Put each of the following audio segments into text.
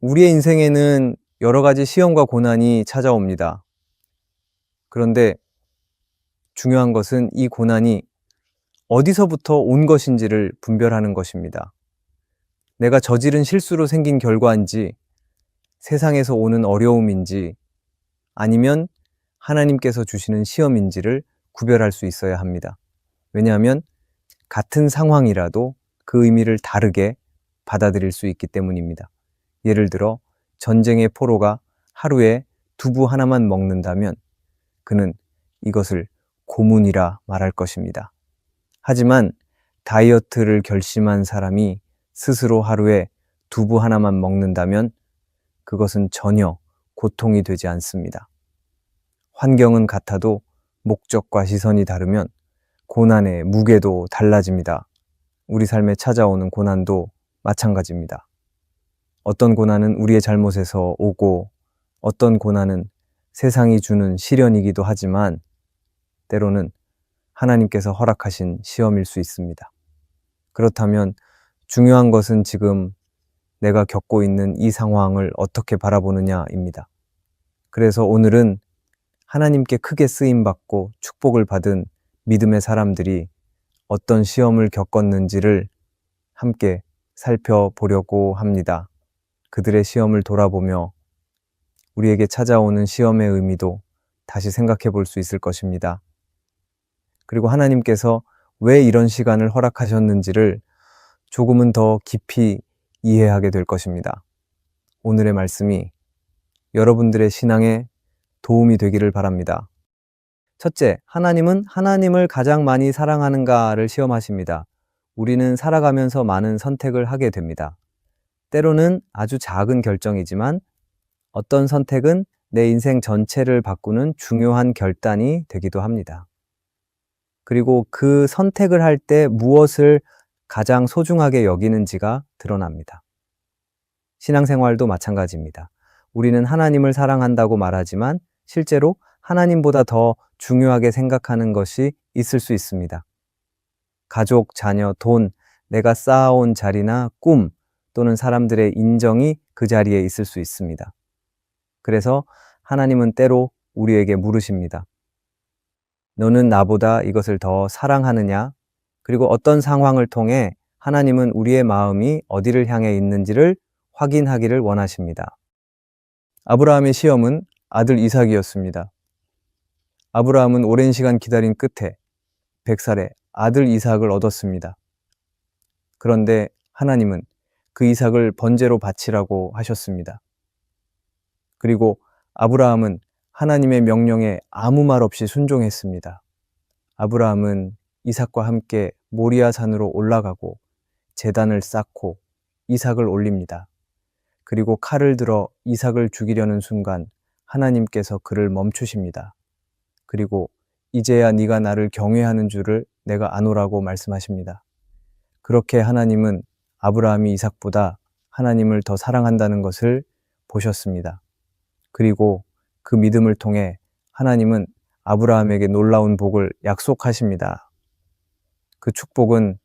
우리의 인생에는 여러 가지 시험과 고난이 찾아옵니다. 그런데 중요한 것은 이 고난이 어디서부터 온 것인지를 분별하는 것입니다. 내가 저지른 실수로 생긴 결과인지, 세상에서 오는 어려움인지, 아니면 하나님께서 주시는 시험인지를 구별할 수 있어야 합니다. 왜냐하면 같은 상황이라도 그 의미를 다르게 받아들일 수 있기 때문입니다. 예를 들어 전쟁의 포로가 하루에 두부 하나만 먹는다면 그는 이것을 고문이라 말할 것입니다. 하지만 다이어트를 결심한 사람이 스스로 하루에 두부 하나만 먹는다면 그것은 전혀 고통이 되지 않습니다. 환경은 같아도 목적과 시선이 다르면 고난의 무게도 달라집니다. 우리 삶에 찾아오는 고난도 마찬가지입니다. 어떤 고난은 우리의 잘못에서 오고 어떤 고난은 세상이 주는 시련이기도 하지만 때로는 하나님께서 허락하신 시험일 수 있습니다. 그렇다면 중요한 것은 지금 내가 겪고 있는 이 상황을 어떻게 바라보느냐입니다. 그래서 오늘은 하나님께 크게 쓰임받고 축복을 받은 믿음의 사람들이 어떤 시험을 겪었는지를 함께 살펴보려고 합니다. 그들의 시험을 돌아보며 우리에게 찾아오는 시험의 의미도 다시 생각해 볼 수 있을 것입니다. 그리고 하나님께서 왜 이런 시간을 허락하셨는지를 조금은 더 깊이 이해하게 될 것입니다. 오늘의 말씀이 여러분들의 신앙에 도움이 되기를 바랍니다. 첫째, 하나님은 하나님을 가장 많이 사랑하는가를 시험하십니다. 우리는 살아가면서 많은 선택을 하게 됩니다. 때로는 아주 작은 결정이지만 어떤 선택은 내 인생 전체를 바꾸는 중요한 결단이 되기도 합니다. 그리고 그 선택을 할 때 무엇을 가장 소중하게 여기는지가 드러납니다. 신앙생활도 마찬가지입니다. 우리는 하나님을 사랑한다고 말하지만 실제로 하나님보다 더 중요하게 생각하는 것이 있을 수 있습니다. 가족, 자녀, 돈, 내가 쌓아온 자리나 꿈 또는 사람들의 인정이 그 자리에 있을 수 있습니다. 그래서 하나님은 때로 우리에게 물으십니다. 너는 나보다 이것을 더 사랑하느냐? 그리고 어떤 상황을 통해 하나님은 우리의 마음이 어디를 향해 있는지를 확인하기를 원하십니다. 아브라함의 시험은 아들 이삭이었습니다. 아브라함은 오랜 시간 기다린 끝에 100살에 아들 이삭을 얻었습니다. 그런데 하나님은 그 이삭을 번제로 바치라고 하셨습니다. 그리고 아브라함은 하나님의 명령에 아무 말 없이 순종했습니다. 아브라함은 이삭과 함께 모리아 산으로 올라가고 제단을 쌓고 이삭을 올립니다. 그리고 칼을 들어 이삭을 죽이려는 순간 하나님께서 그를 멈추십니다. 그리고 이제야 네가 나를 경외하는 줄을 내가 아노라고 말씀하십니다. 그렇게 하나님은 아브라함이 이삭보다 하나님을 더 사랑한다는 것을 보셨습니다. 그리고 그 믿음을 통해 하나님은 아브라함에게 놀라운 복을 약속하십니다. 그 축복은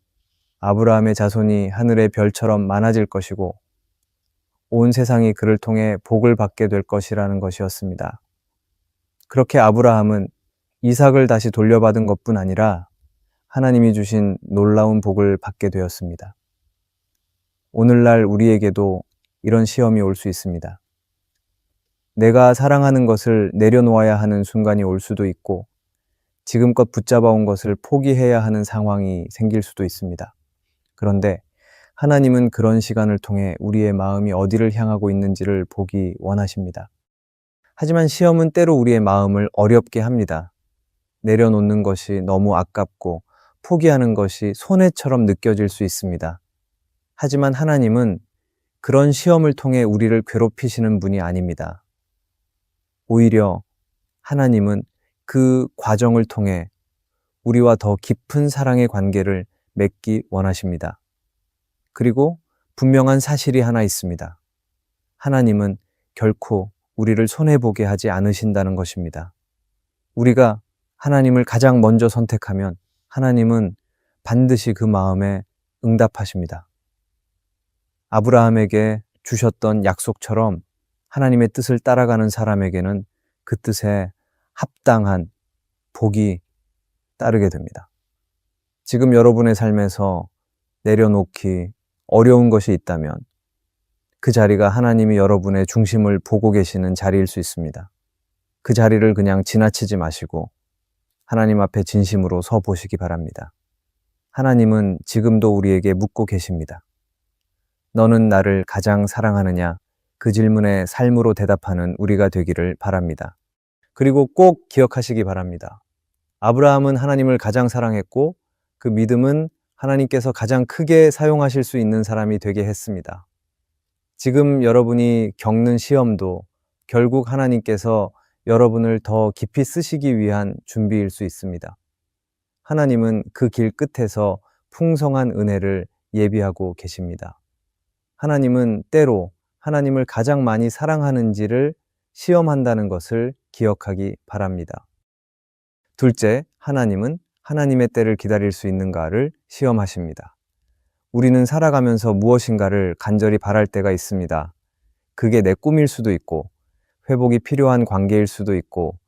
아브라함의 자손이 하늘의 별처럼 많아질 것이고 온 세상이 그를 통해 복을 받게 될 것이라는 것이었습니다. 그렇게 아브라함은 이삭을 다시 돌려받은 것뿐 아니라 하나님이 주신 놀라운 복을 받게 되었습니다. 오늘날 우리에게도 이런 시험이 올 수 있습니다. 내가 사랑하는 것을 내려놓아야 하는 순간이 올 수도 있고 지금껏 붙잡아온 것을 포기해야 하는 상황이 생길 수도 있습니다. 그런데 하나님은 그런 시간을 통해 우리의 마음이 어디를 향하고 있는지를 보기 원하십니다. 하지만 시험은 때로 우리의 마음을 어렵게 합니다. 내려놓는 것이 너무 아깝고 포기하는 것이 손해처럼 느껴질 수 있습니다. 하지만 하나님은 그런 시험을 통해 우리를 괴롭히시는 분이 아닙니다. 오히려 하나님은 그 과정을 통해 우리와 더 깊은 사랑의 관계를 맺기 원하십니다. 그리고 분명한 사실이 하나 있습니다. 하나님은 결코 우리를 손해보게 하지 않으신다는 것입니다. 우리가 하나님을 가장 먼저 선택하면 하나님은 반드시 그 마음에 응답하십니다. 아브라함에게 주셨던 약속처럼 하나님의 뜻을 따라가는 사람에게는 그 뜻에 합당한 복이 따르게 됩니다. 지금 여러분의 삶에서 내려놓기 어려운 것이 있다면 그 자리가 하나님이 여러분의 중심을 보고 계시는 자리일 수 있습니다. 그 자리를 그냥 지나치지 마시고 하나님 앞에 진심으로 서 보시기 바랍니다. 하나님은 지금도 우리에게 묻고 계십니다. 너는 나를 가장 사랑하느냐? 그 질문에 삶으로 대답하는 우리가 되기를 바랍니다. 그리고 꼭 기억하시기 바랍니다. 아브라함은 하나님을 가장 사랑했고 그 믿음은 하나님께서 가장 크게 사용하실 수 있는 사람이 되게 했습니다. 지금 여러분이 겪는 시험도 결국 하나님께서 여러분을 더 깊이 쓰시기 위한 준비일 수 있습니다. 하나님은 그 길 끝에서 풍성한 은혜를 예비하고 계십니다. 하나님은 때로 하나님을 가장 많이 사랑하는지를 시험한다는 것을 기억하기 바랍니다. 둘째, 하나님은 하나님의 때를 기다릴 수 있는가를 시험하십니다. 우리는 살아가면서 무엇인가를 간절히 바랄 때가 있습니다. 그게 내 꿈일 수도 있고, 회복이 필요한 관계일 수도 있고,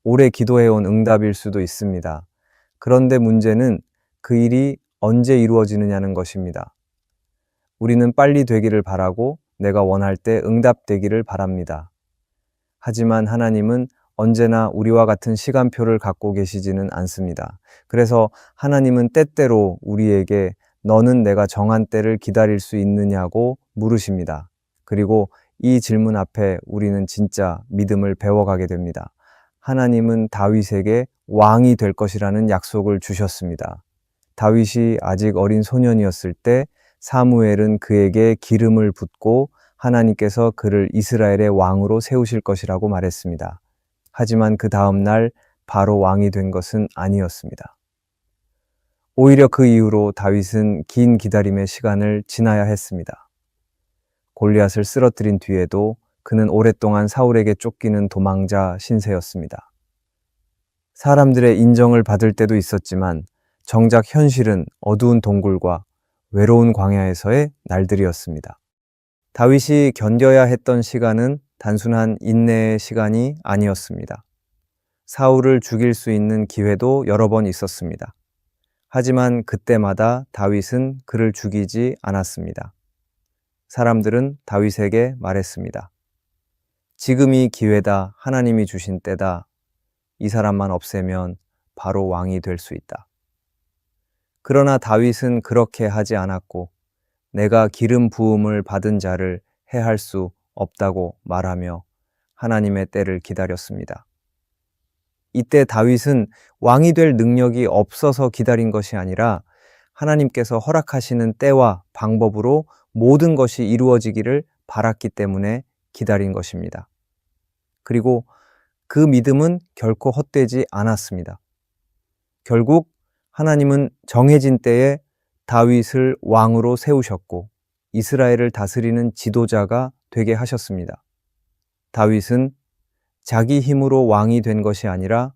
오래 기도해온 응답일 수도 있습니다. 그런데 문제는 그 일이 언제 이루어지느냐는 것입니다. 우리는 빨리 되기를 바라고 내가 원할 때 응답되기를 바랍니다. 하지만 하나님은 언제나 우리와 같은 시간표를 갖고 계시지는 않습니다. 그래서 하나님은 때때로 우리에게 너는 내가 정한 때를 기다릴 수 있느냐고 물으십니다. 그리고 이 질문 앞에 우리는 진짜 믿음을 배워가게 됩니다. 하나님은 다윗에게 왕이 될 것이라는 약속을 주셨습니다. 다윗이 아직 어린 소년이었을 때 사무엘은 그에게 기름을 붓고 하나님께서 그를 이스라엘의 왕으로 세우실 것이라고 말했습니다. 하지만 그 다음 날 바로 왕이 된 것은 아니었습니다. 오히려 그 이후로 다윗은 긴 기다림의 시간을 지나야 했습니다. 골리앗을 쓰러뜨린 뒤에도 그는 오랫동안 사울에게 쫓기는 도망자 신세였습니다. 사람들의 인정을 받을 때도 있었지만 정작 현실은 어두운 동굴과 외로운 광야에서의 날들이었습니다. 다윗이 견뎌야 했던 시간은 단순한 인내의 시간이 아니었습니다. 사울을 죽일 수 있는 기회도 여러 번 있었습니다. 하지만 그때마다 다윗은 그를 죽이지 않았습니다. 사람들은 다윗에게 말했습니다. 지금이 기회다. 하나님이 주신 때다. 이 사람만 없애면 바로 왕이 될 수 있다. 그러나 다윗은 그렇게 하지 않았고 내가 기름 부음을 받은 자를 해할 수 없다고 말하며 하나님의 때를 기다렸습니다. 이때 다윗은 왕이 될 능력이 없어서 기다린 것이 아니라 하나님께서 허락하시는 때와 방법으로 모든 것이 이루어지기를 바랐기 때문에 기다린 것입니다. 그리고 그 믿음은 결코 헛되지 않았습니다. 결국 하나님은 정해진 때에 다윗을 왕으로 세우셨고 이스라엘을 다스리는 지도자가 되게 하셨습니다. 다윗은 자기 힘으로 왕이 된 것이 아니라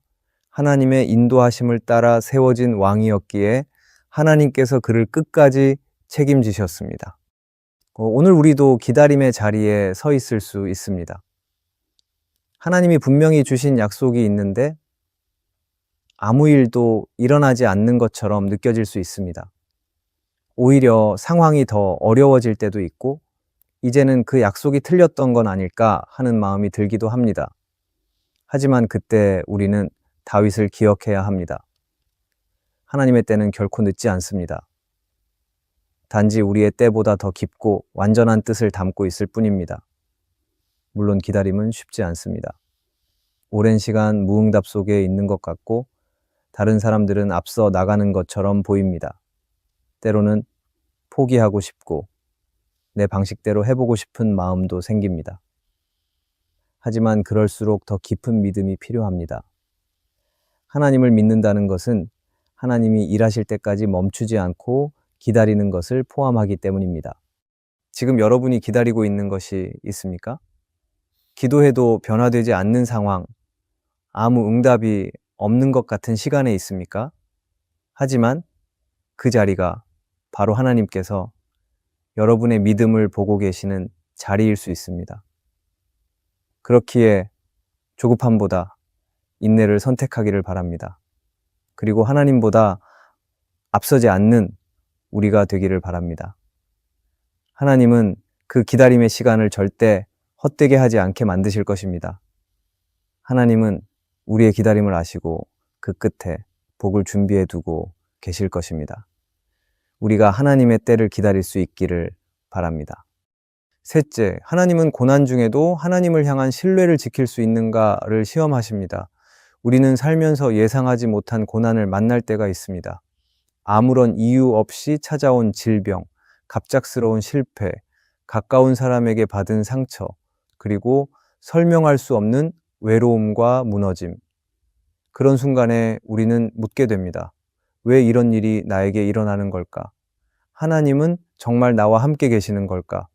하나님의 인도하심을 따라 세워진 왕이었기에 하나님께서 그를 끝까지 책임지셨습니다. 오늘 우리도 기다림의 자리에 서 있을 수 있습니다. 하나님이 분명히 주신 약속이 있는데 아무 일도 일어나지 않는 것처럼 느껴질 수 있습니다. 오히려 상황이 더 어려워질 때도 있고 이제는 그 약속이 틀렸던 건 아닐까 하는 마음이 들기도 합니다. 하지만 그때 우리는 다윗을 기억해야 합니다. 하나님의 때는 결코 늦지 않습니다. 단지 우리의 때보다 더 깊고 완전한 뜻을 담고 있을 뿐입니다. 물론 기다림은 쉽지 않습니다. 오랜 시간 무응답 속에 있는 것 같고 다른 사람들은 앞서 나가는 것처럼 보입니다. 때로는 포기하고 싶고 내 방식대로 해보고 싶은 마음도 생깁니다. 하지만 그럴수록 더 깊은 믿음이 필요합니다. 하나님을 믿는다는 것은 하나님이 일하실 때까지 멈추지 않고 기다리는 것을 포함하기 때문입니다. 지금 여러분이 기다리고 있는 것이 있습니까? 기도해도 변화되지 않는 상황, 아무 응답이 없는 것 같은 시간에 있습니까? 하지만 그 자리가 바로 하나님께서 여러분의 믿음을 보고 계시는 자리일 수 있습니다. 그렇기에 조급함보다 인내를 선택하기를 바랍니다. 그리고 하나님보다 앞서지 않는 우리가 되기를 바랍니다. 하나님은 그 기다림의 시간을 절대 헛되게 하지 않게 만드실 것입니다. 하나님은 우리의 기다림을 아시고 그 끝에 복을 준비해 두고 계실 것입니다. 우리가 하나님의 때를 기다릴 수 있기를 바랍니다. 셋째, 하나님은 고난 중에도 하나님을 향한 신뢰를 지킬 수 있는가를 시험하십니다. 우리는 살면서 예상하지 못한 고난을 만날 때가 있습니다. 아무런 이유 없이 찾아온 질병, 갑작스러운 실패, 가까운 사람에게 받은 상처, 그리고 설명할 수 없는 외로움과 무너짐. 그런 순간에 우리는 묻게 됩니다. 왜 이런 일이 나에게 일어나는 걸까? 하나님은 정말 나와 함께 계시는 걸까?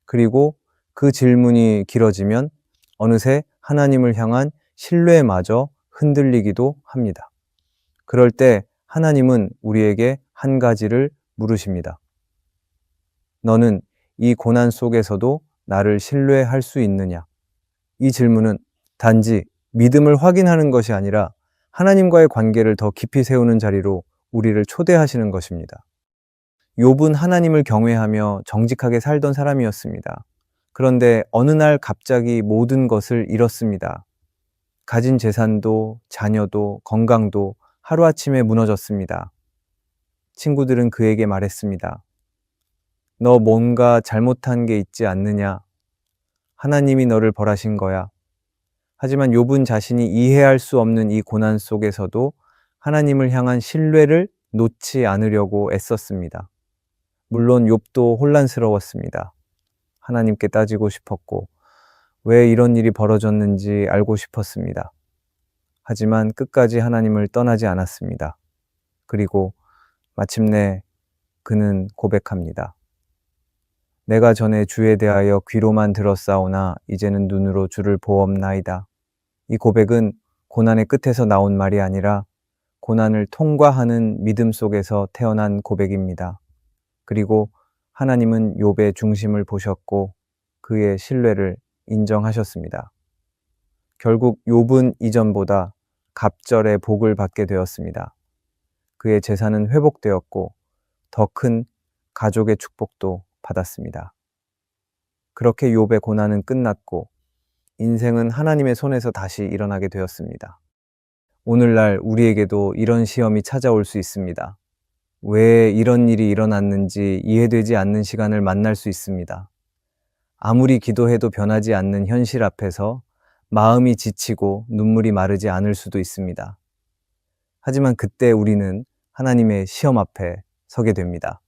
그리고 그 질문이 길어지면 어느새 하나님을 향한 신뢰마저 흔들리기도 합니다. 그럴 때 하나님은 우리에게 한 가지를 물으십니다. 너는 이 고난 속에서도 나를 신뢰할 수 있느냐? 이 질문은 단지 믿음을 확인하는 것이 아니라 하나님과의 관계를 더 깊이 세우는 자리로 우리를 초대하시는 것입니다. 욥은 하나님을 경외하며 정직하게 살던 사람이었습니다. 그런데 어느 날 갑자기 모든 것을 잃었습니다. 가진 재산도 자녀도 건강도 하루아침에 무너졌습니다. 친구들은 그에게 말했습니다. 너 뭔가 잘못한 게 있지 않느냐? 하나님이 너를 벌하신 거야. 하지만 욥은 자신이 이해할 수 없는 이 고난 속에서도 하나님을 향한 신뢰를 놓지 않으려고 애썼습니다. 물론 욥도 혼란스러웠습니다. 하나님께 따지고 싶었고 왜 이런 일이 벌어졌는지 알고 싶었습니다. 하지만 끝까지 하나님을 떠나지 않았습니다. 그리고 마침내 그는 고백합니다. 내가 전에 주에 대하여 귀로만 들었사오나 이제는 눈으로 주를 보옵나이다. 이 고백은 고난의 끝에서 나온 말이 아니라 고난을 통과하는 믿음 속에서 태어난 고백입니다. 그리고 하나님은 욥의 중심을 보셨고 그의 신뢰를 인정하셨습니다. 결국 욥은 이전보다 갑절의 복을 받게 되었습니다. 그의 재산은 회복되었고 더 큰 가족의 축복도 받았습니다. 그렇게 욥의 고난은 끝났고 인생은 하나님의 손에서 다시 일어나게 되었습니다. 오늘날 우리에게도 이런 시험이 찾아올 수 있습니다. 왜 이런 일이 일어났는지 이해되지 않는 시간을 만날 수 있습니다. 아무리 기도해도 변하지 않는 현실 앞에서 마음이 지치고 눈물이 마르지 않을 수도 있습니다. 하지만 그때 우리는 하나님의 시험 앞에 서게 됩니다.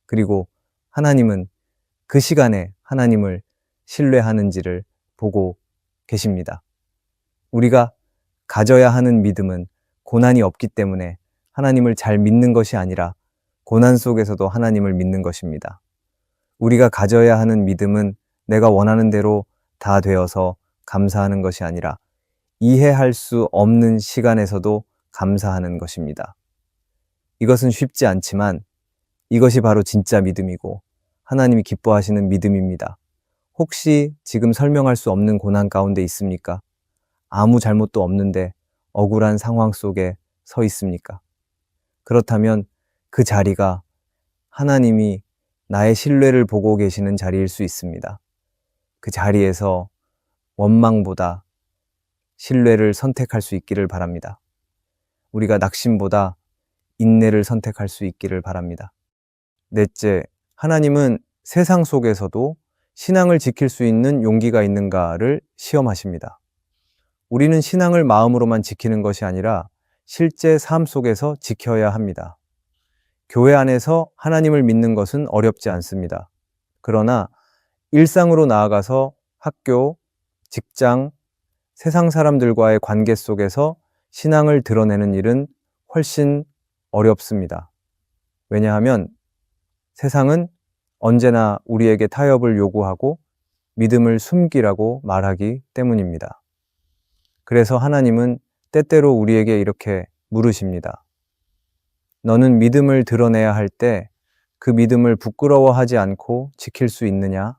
그리고 하나님은 그 시간에 하나님을 신뢰하는지를 보고 계십니다. 우리가 가져야 하는 믿음은 고난이 없기 때문에 하나님을 잘 믿는 것이 아니라 고난 속에서도 하나님을 믿는 것입니다. 우리가 가져야 하는 믿음은 내가 원하는 대로 다 되어서 감사하는 것이 아니라 이해할 수 없는 시간에서도 감사하는 것입니다. 이것은 쉽지 않지만 이것이 바로 진짜 믿음이고 하나님이 기뻐하시는 믿음입니다. 혹시 지금 설명할 수 없는 고난 가운데 있습니까? 아무 잘못도 없는데 억울한 상황 속에 서 있습니까? 그렇다면 그 자리가 하나님이 나의 신뢰를 보고 계시는 자리일 수 있습니다. 그 자리에서 원망보다 신뢰를 선택할 수 있기를 바랍니다. 우리가 낙심보다 인내를 선택할 수 있기를 바랍니다. 넷째, 하나님은 세상 속에서도 신앙을 지킬 수 있는 용기가 있는가를 시험하십니다. 우리는 신앙을 마음으로만 지키는 것이 아니라 실제 삶 속에서 지켜야 합니다. 교회 안에서 하나님을 믿는 것은 어렵지 않습니다. 그러나 일상으로 나아가서 학교, 직장, 세상 사람들과의 관계 속에서 신앙을 드러내는 일은 훨씬 어렵습니다. 왜냐하면 세상은 언제나 우리에게 타협을 요구하고 믿음을 숨기라고 말하기 때문입니다. 그래서 하나님은 때때로 우리에게 이렇게 물으십니다. 너는 믿음을 드러내야 할 때 그 믿음을 부끄러워하지 않고 지킬 수 있느냐?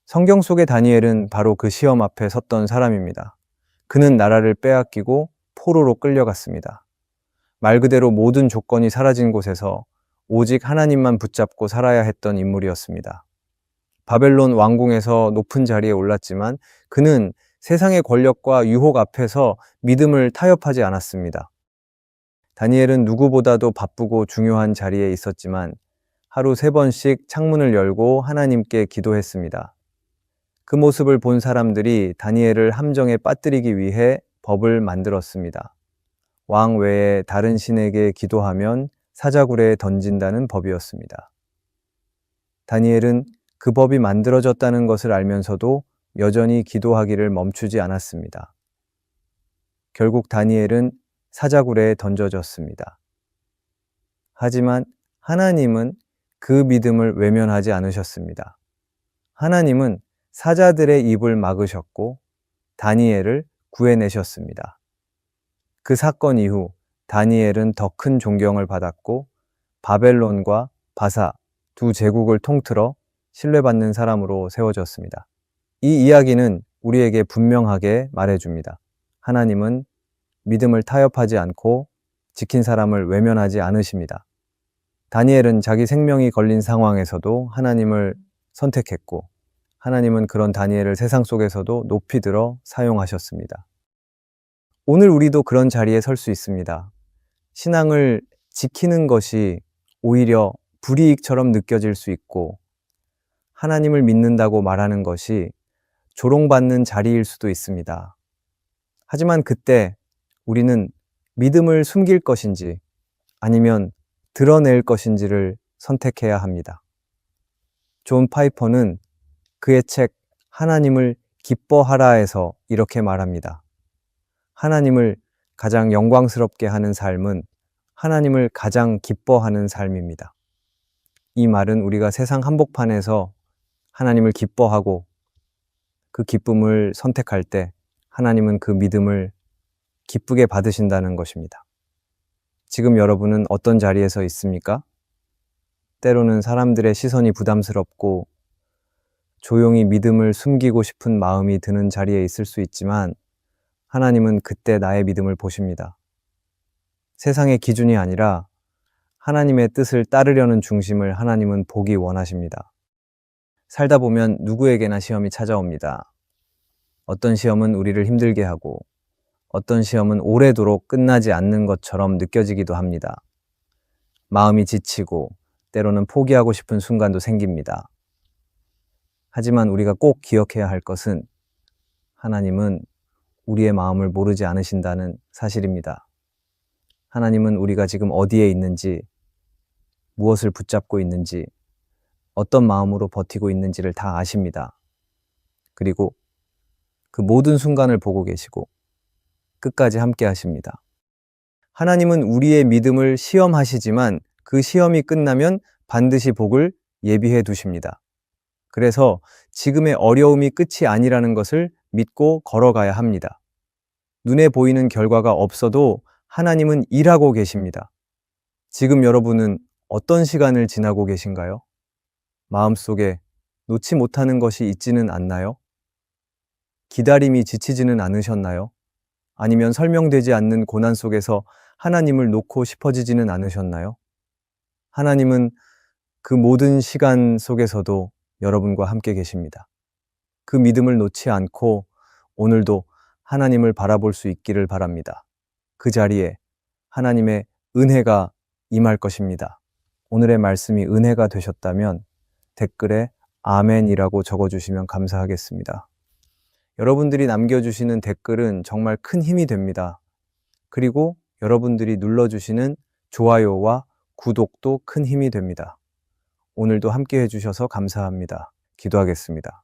성경 속의 다니엘은 바로 그 시험 앞에 섰던 사람입니다. 그는 나라를 빼앗기고 포로로 끌려갔습니다. 말 그대로 모든 조건이 사라진 곳에서 오직 하나님만 붙잡고 살아야 했던 인물이었습니다. 바벨론 왕궁에서 높은 자리에 올랐지만 그는 세상의 권력과 유혹 앞에서 믿음을 타협하지 않았습니다. 다니엘은 누구보다도 바쁘고 중요한 자리에 있었지만 하루 3번씩 창문을 열고 하나님께 기도했습니다. 그 모습을 본 사람들이 다니엘을 함정에 빠뜨리기 위해 법을 만들었습니다. 왕 외에 다른 신에게 기도하면 사자굴에 던진다는 법이었습니다. 다니엘은 그 법이 만들어졌다는 것을 알면서도 여전히 기도하기를 멈추지 않았습니다. 결국 다니엘은 사자굴에 던져졌습니다. 하지만 하나님은 그 믿음을 외면하지 않으셨습니다. 하나님은 사자들의 입을 막으셨고 다니엘을 구해내셨습니다. 그 사건 이후 다니엘은 더 큰 존경을 받았고 바벨론과 바사 두 제국을 통틀어 신뢰받는 사람으로 세워졌습니다. 이 이야기는 우리에게 분명하게 말해줍니다. 하나님은 믿음을 타협하지 않고 지킨 사람을 외면하지 않으십니다. 다니엘은 자기 생명이 걸린 상황에서도 하나님을 선택했고 하나님은 그런 다니엘을 세상 속에서도 높이 들어 사용하셨습니다. 오늘 우리도 그런 자리에 설 수 있습니다. 신앙을 지키는 것이 오히려 불이익처럼 느껴질 수 있고 하나님을 믿는다고 말하는 것이 조롱받는 자리일 수도 있습니다. 하지만 그때 우리는 믿음을 숨길 것인지 아니면 드러낼 것인지를 선택해야 합니다. 존 파이퍼는 그의 책 하나님을 기뻐하라에서 이렇게 말합니다. 하나님을 가장 영광스럽게 하는 삶은 하나님을 가장 기뻐하는 삶입니다. 이 말은 우리가 세상 한복판에서 하나님을 기뻐하고 그 기쁨을 선택할 때 하나님은 그 믿음을 기쁘게 받으신다는 것입니다. 지금 여러분은 어떤 자리에서 있습니까? 때로는 사람들의 시선이 부담스럽고 조용히 믿음을 숨기고 싶은 마음이 드는 자리에 있을 수 있지만 하나님은 그때 나의 믿음을 보십니다. 세상의 기준이 아니라 하나님의 뜻을 따르려는 중심을 하나님은 보기 원하십니다. 살다 보면 누구에게나 시험이 찾아옵니다. 어떤 시험은 우리를 힘들게 하고 어떤 시험은 오래도록 끝나지 않는 것처럼 느껴지기도 합니다. 마음이 지치고 때로는 포기하고 싶은 순간도 생깁니다. 하지만 우리가 꼭 기억해야 할 것은 하나님은 우리의 마음을 모르지 않으신다는 사실입니다. 하나님은 우리가 지금 어디에 있는지, 무엇을 붙잡고 있는지, 어떤 마음으로 버티고 있는지를 다 아십니다. 그리고 그 모든 순간을 보고 계시고 끝까지 함께 하십니다. 하나님은 우리의 믿음을 시험하시지만 그 시험이 끝나면 반드시 복을 예비해 두십니다. 그래서 지금의 어려움이 끝이 아니라는 것을 믿고 걸어가야 합니다. 눈에 보이는 결과가 없어도 하나님은 일하고 계십니다. 지금 여러분은 어떤 시간을 지나고 계신가요? 마음속에 놓지 못하는 것이 있지는 않나요? 기다림이 지치지는 않으셨나요? 아니면 설명되지 않는 고난 속에서 하나님을 놓고 싶어지지는 않으셨나요? 하나님은 그 모든 시간 속에서도 여러분과 함께 계십니다. 그 믿음을 놓지 않고 오늘도 하나님을 바라볼 수 있기를 바랍니다. 그 자리에 하나님의 은혜가 임할 것입니다. 오늘의 말씀이 은혜가 되셨다면 댓글에 아멘이라고 적어주시면 감사하겠습니다. 여러분들이 남겨주시는 댓글은 정말 큰 힘이 됩니다. 그리고 여러분들이 눌러주시는 좋아요와 구독도 큰 힘이 됩니다. 오늘도 함께 해주셔서 감사합니다. 기도하겠습니다.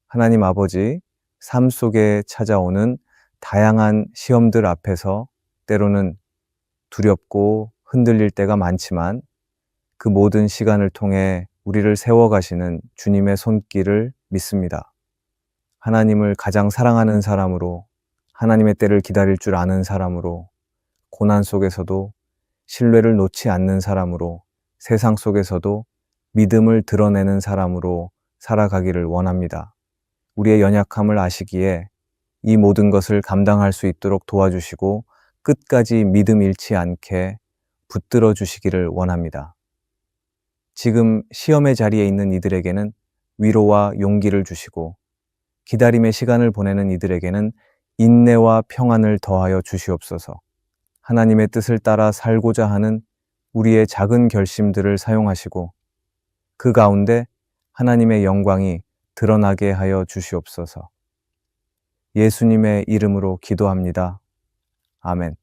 하나님 아버지, 삶 속에 찾아오는 다양한 시험들 앞에서 때로는 두렵고 흔들릴 때가 많지만 그 모든 시간을 통해 우리를 세워가시는 주님의 손길을 믿습니다. 하나님을 가장 사랑하는 사람으로, 하나님의 때를 기다릴 줄 아는 사람으로, 고난 속에서도 신뢰를 놓지 않는 사람으로, 세상 속에서도 믿음을 드러내는 사람으로 살아가기를 원합니다. 우리의 연약함을 아시기에 이 모든 것을 감당할 수 있도록 도와주시고 끝까지 믿음 잃지 않게 붙들어 주시기를 원합니다. 지금 시험의 자리에 있는 이들에게는 위로와 용기를 주시고 기다림의 시간을 보내는 이들에게는 인내와 평안을 더하여 주시옵소서. 하나님의 뜻을 따라 살고자 하는 우리의 작은 결심들을 사용하시고 그 가운데 하나님의 영광이 드러나게 하여 주시옵소서. 예수님의 이름으로 기도합니다. 아멘.